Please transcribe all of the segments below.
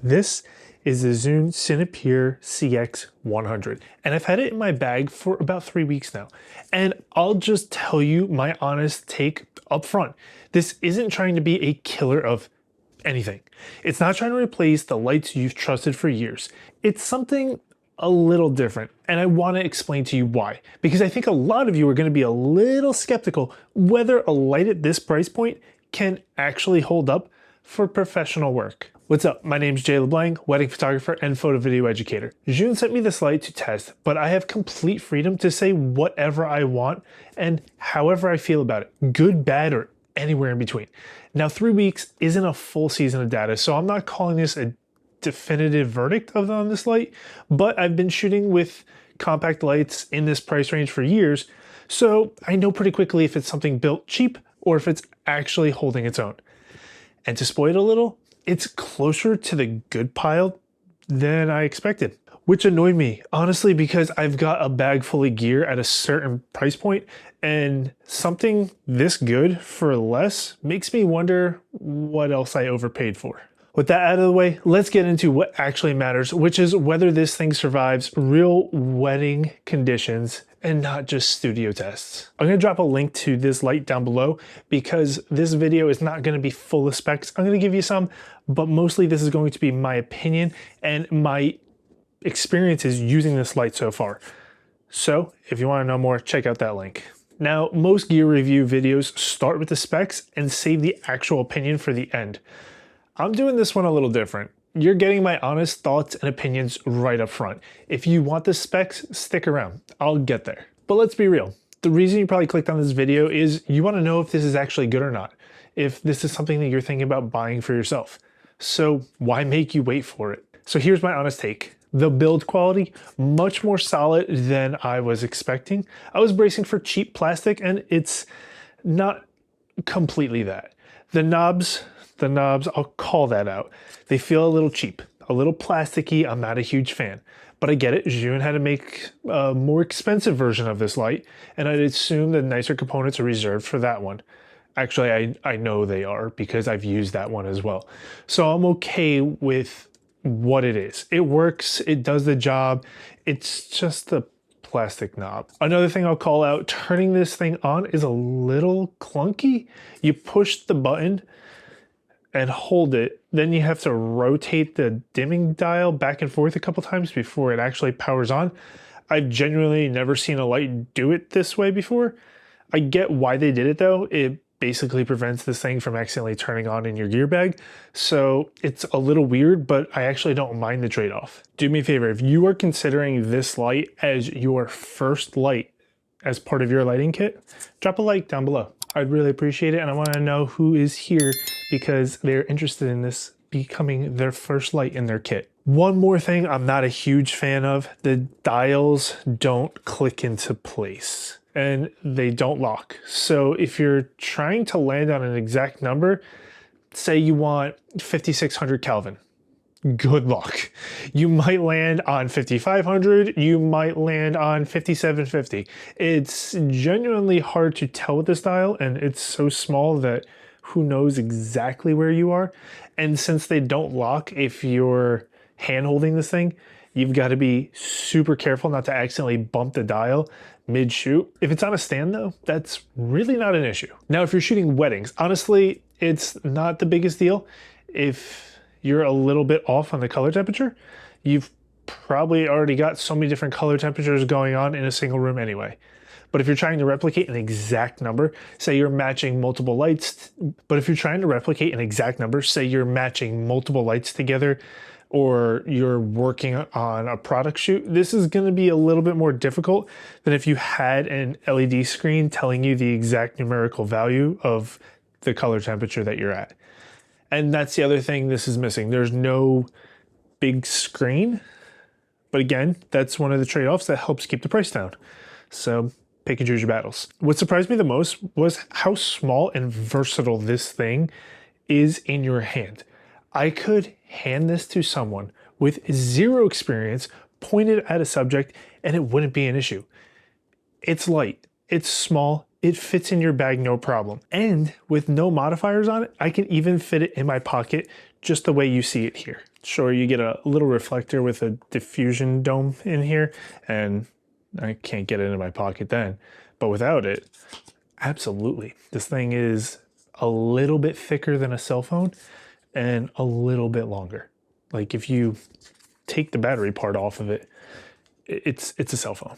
This is the Zhiyun CINEPEER CX100, and I've had it in my bag for about 3 weeks now. And I'll just tell you my honest take up front. This isn't trying to be a killer of anything. It's not trying to replace the lights you've trusted for years. It's something a little different, and I want to explain to you why. Because I think a lot of you are going to be a little skeptical whether a light at this price point can actually hold up for professional work. What's up? My name's Jay LeBlanc, wedding photographer and photo video educator. Zhiyun sent me this light to test, but I have complete freedom to say whatever I want and however I feel about it, good, bad, or anywhere in between. Now, 3 weeks isn't a full season of data, so I'm not calling this a definitive verdict on this light, but I've been shooting with compact lights in this price range for years, so I know pretty quickly if it's something built cheap or if it's actually holding its own. And to spoil it a little, it's closer to the good pile than I expected, which annoyed me, honestly, because I've got a bag full of gear at a certain price point, and something this good for less makes me wonder what else I overpaid for. With that out of the way, let's get into what actually matters, which is whether this thing survives real wedding conditions and not just studio tests. I'm gonna drop a link to this light down below because this video is not gonna be full of specs. I'm gonna give you some, but mostly this is going to be my opinion and my experiences using this light so far. So if you wanna know more, check out that link. Now, most gear review videos start with the specs and save the actual opinion for the end. I'm doing this one a little different. You're getting my honest thoughts and opinions right up front. If you want the specs, stick around. I'll get there. But let's be real. The reason you probably clicked on this video is you want to know if this is actually good or not, if this is something that you're thinking about buying for yourself. So why make you wait for it? So here's my honest take. The build quality, much more solid than I was expecting. I was bracing for cheap plastic, and it's not completely that. The knobs, I'll call that out. They feel a little cheap, a little plasticky. I'm not a huge fan, but I get it. Zhiyun had to make a more expensive version of this light, and I'd assume the nicer components are reserved for that one. Actually, I know they are because I've used that one as well. So I'm okay with what it is. It works, it does the job. It's just the plastic knob. Another thing I'll call out, turning this thing on is a little clunky. You push the button and hold it, then you have to rotate the dimming dial back and forth a couple times before it actually powers on. I've genuinely never seen a light do it this way before. I get why they did it though. It basically prevents this thing from accidentally turning on in your gear bag. So it's a little weird, but I actually don't mind the trade-off. Do me a favor, if you are considering this light as your first light as part of your lighting kit, drop a like down below. I'd really appreciate it, and I want to know who is here because they're interested in this becoming their first light in their kit. One more thing I'm not a huge fan of, the dials don't click into place and they don't lock. So if you're trying to land on an exact number, say you want 5600 Kelvin, good luck. You might land on 5500, you might land on 5750. It's genuinely hard to tell with this dial, and it's so small that who knows exactly where you are. And since they don't lock, if you're hand holding this thing, you've got to be super careful not to accidentally bump the dial mid-shoot. If it's on a stand though, that's really not an issue. Now, if you're shooting weddings, honestly, it's not the biggest deal. If you're a little bit off on the color temperature, you've probably already got so many different color temperatures going on in a single room anyway. But if you're trying to replicate an exact number, say you're matching multiple lights, say you're matching multiple lights together, or you're working on a product shoot, this is gonna be a little bit more difficult than if you had an LED screen telling you the exact numerical value of the color temperature that you're at. And that's the other thing this is missing. There's no big screen, but again, that's one of the trade-offs that helps keep the price down. So pick and choose your battles. What surprised me the most was how small and versatile this thing is in your hand. I could hand this to someone with zero experience, point it at a subject, and it wouldn't be an issue. It's light, it's small, it fits in your bag no problem. And with no modifiers on it, I can even fit it in my pocket just the way you see it here. Sure, you get a little reflector with a diffusion dome in here, and I can't get it in my pocket then. But without it, absolutely. This thing is a little bit thicker than a cell phone and a little bit longer. Like if you take the battery part off of it, it's a cell phone.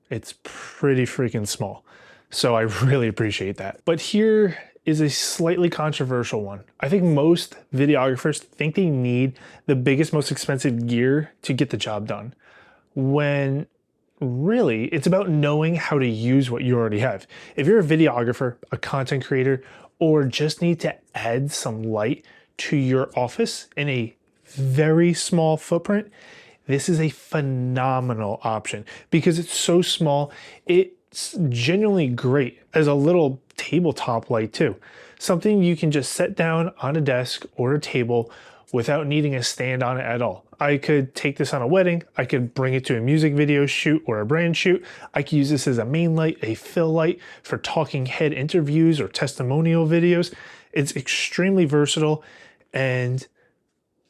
It's pretty freaking small. So I really appreciate that. But here is a slightly controversial one. I think most videographers think they need the biggest, most expensive gear to get the job done, when really it's about knowing how to use what you already have. If you're a videographer, a content creator, or just need to add some light to your office in a very small footprint, this is a phenomenal option because it's so small. It's genuinely great as a little tabletop light too. Something you can just set down on a desk or a table without needing a stand on it at all. I could take this on a wedding. I could bring it to a music video shoot or a brand shoot. I could use this as a main light, a fill light for talking head interviews or testimonial videos. It's extremely versatile, and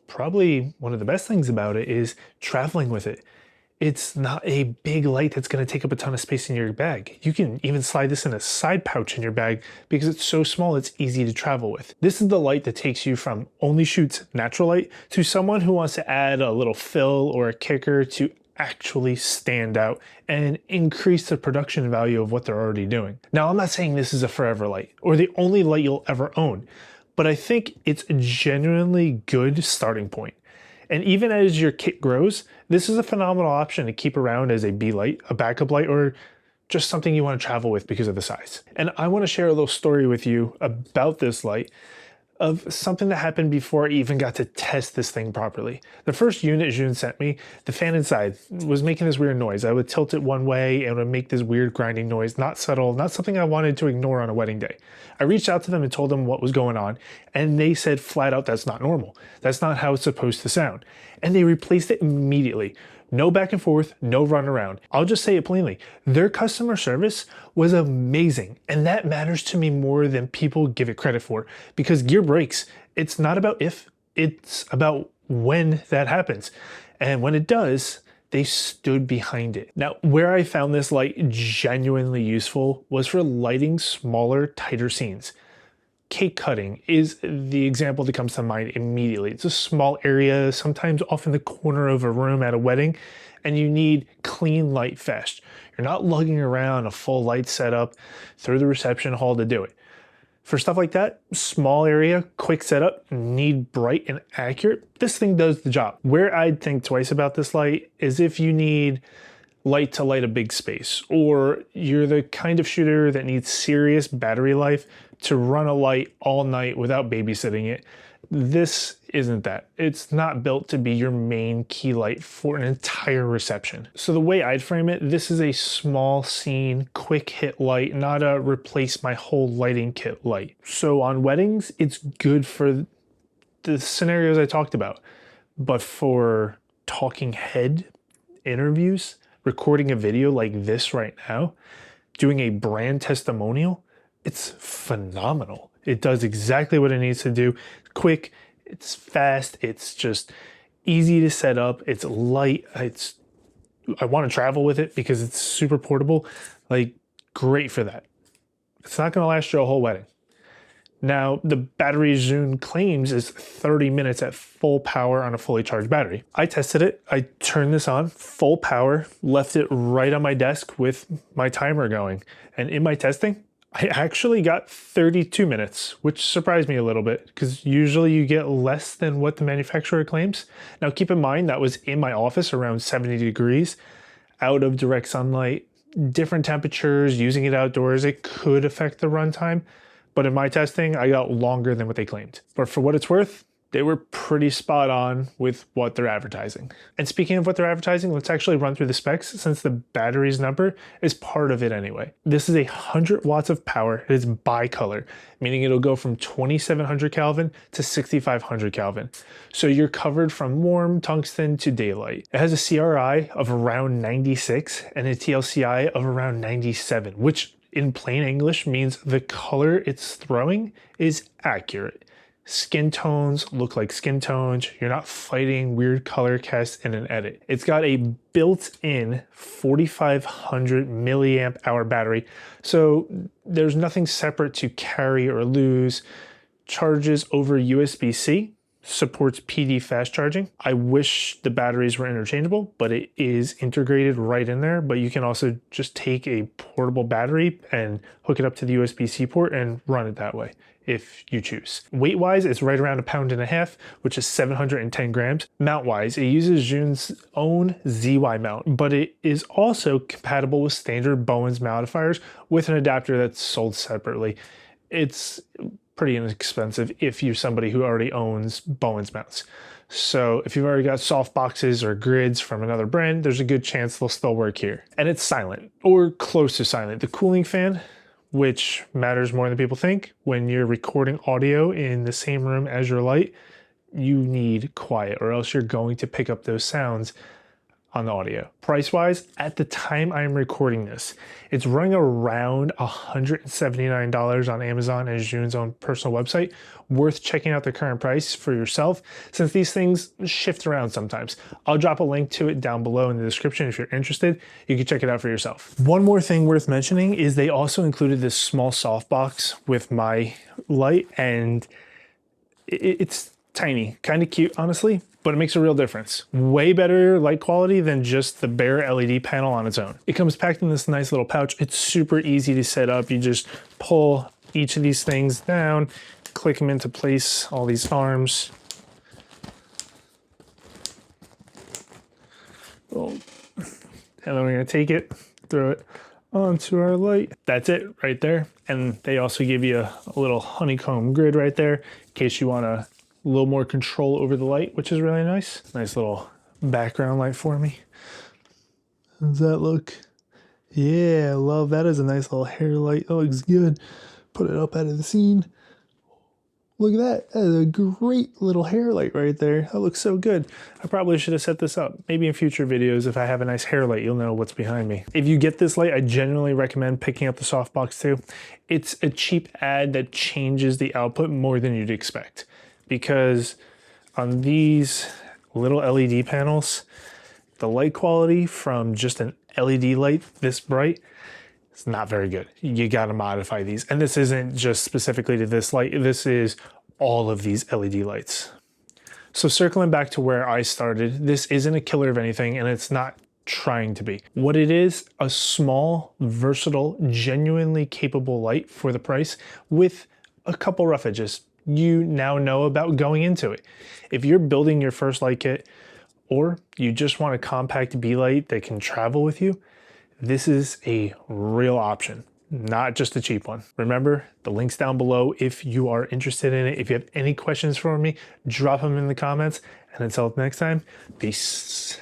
probably one of the best things about it is traveling with it. It's not a big light that's going to take up a ton of space in your bag. You can even slide this in a side pouch in your bag because it's so small it's easy to travel with. This is the light that takes you from only shoots natural light to someone who wants to add a little fill or a kicker to actually stand out and increase the production value of what they're already doing. Now, I'm not saying this is a forever light or the only light you'll ever own, but I think it's a genuinely good starting point. And even as your kit grows, this is a phenomenal option to keep around as a B light, a backup light, or just something you want to travel with because of the size. And I want to share a little story with you about this light of something that happened before I even got to test this thing properly. The first unit Zhiyun sent me, the fan inside was making this weird noise. I would tilt it one way and it would make this weird grinding noise, not subtle, not something I wanted to ignore on a wedding day. I reached out to them and told them what was going on, and they said flat out, that's not normal. That's not how it's supposed to sound. And they replaced it immediately. No back and forth, no run around. I'll just say it plainly. Their customer service was amazing. And that matters to me more than people give it credit for, because gear breaks. It's not about if, it's about when that happens. And when it does, they stood behind it. Now, where I found this light genuinely useful was for lighting smaller, tighter scenes. Cake cutting is the example that comes to mind immediately. It's a small area, sometimes off in the corner of a room at a wedding, and you need clean light fast. You're not lugging around a full light setup through the reception hall to do it. For stuff like that, small area, quick setup, need bright and accurate, this thing does the job. Where I'd think twice about this light is if you need light to light a big space, or you're the kind of shooter that needs serious battery life to run a light all night without babysitting it. This isn't that. It's not built to be your main key light for an entire reception. So the way I'd frame it, this is a small scene, quick hit light, not a replace my whole lighting kit light. So on weddings, it's good for the scenarios I talked about, but for talking head interviews, recording a video like this right now, doing a brand testimonial, it's phenomenal. It does exactly what it needs to do. Quick, it's fast, it's just easy to set up, it's light, I want to travel with it because it's super portable. Like, great for that. It's not going to last you a whole wedding. Now, the battery Zhiyun claims is 30 minutes at full power on a fully charged battery. I tested it. I turned this on, full power, left it right on my desk with my timer going. And in my testing, I actually got 32 minutes, which surprised me a little bit because usually you get less than what the manufacturer claims. Now, keep in mind that was in my office around 70 degrees, out of direct sunlight, different temperatures, using it outdoors. It could affect the runtime. But in my testing, I got longer than what they claimed. But for what it's worth, they were pretty spot on with what they're advertising. And speaking of what they're advertising, let's actually run through the specs since the battery's number is part of it anyway. This is 100 watts of power. It is bicolor, meaning it'll go from 2700 Kelvin to 6500 Kelvin. So you're covered from warm tungsten to daylight. It has a CRI of around 96 and a TLCI of around 97, which in plain English means the color it's throwing is accurate. Skin tones look like skin tones. You're not fighting weird color casts in an edit. It's got a built-in 4,500 milliamp hour battery, so there's nothing separate to carry or lose. Charges over USB-C, supports PD fast charging. I wish the batteries were interchangeable, but it is integrated right in there. But you can also just take a portable battery and hook it up to the USB-C port and run it that way if you choose. Weight-wise, it's right around 1.5 pounds, which is 710 grams. Mount-wise, it uses Zhiyun's own ZY mount, but it is also compatible with standard Bowens mountaifiers with an adapter that's sold separately. It's pretty inexpensive if you're somebody who already owns Bowens mounts. So if you've already got soft boxes or grids from another brand, there's a good chance they'll still work here. And it's silent, or close to silent. The cooling fan, which matters more than people think, when you're recording audio in the same room as your light, you need quiet, or else you're going to pick up those sounds on the audio. Price-wise, at the time I'm recording this, it's running around $179 on Amazon and Zhiyun's own personal website. Worth checking out the current price for yourself, since these things shift around sometimes. I'll drop a link to it down below in the description if you're interested. You can check it out for yourself. One more thing worth mentioning is they also included this small softbox with my light, and it's tiny, kind of cute, honestly, but it makes a real difference. Way better light quality than just the bare LED panel on its own. It comes packed in this nice little pouch. It's super easy to set up. You just pull each of these things down, click them into place, all these arms. Oh. And then we're gonna take it, throw it onto our light. That's it right there. And they also give you a little honeycomb grid right there in case you wanna a little more control over the light, which is really nice. Nice little background light for me. How does that look? Yeah, I love that. Is a nice little hair light. That looks good. Put it up out of the scene. Look at that. That is a great little hair light right there. That looks so good. I probably should have set this up. Maybe in future videos, if I have a nice hair light, you'll know what's behind me. If you get this light, I generally recommend picking up the softbox too. It's a cheap ad that changes the output more than you'd expect, because on these little LED panels, the light quality from just an LED light this bright, it's not very good. You gotta modify these. And this isn't just specifically to this light, this is all of these LED lights. So circling back to where I started, this isn't a killer of anything, and it's not trying to be. What it is, a small, versatile, genuinely capable light for the price with a couple rough edges you now know about going into it. If you're building your first light kit, or you just want a compact B light that can travel with you, this is a real option, not just a cheap one. Remember, the link's down below if you are interested in it. If you have any questions for me, drop them in the comments. And until next time, peace.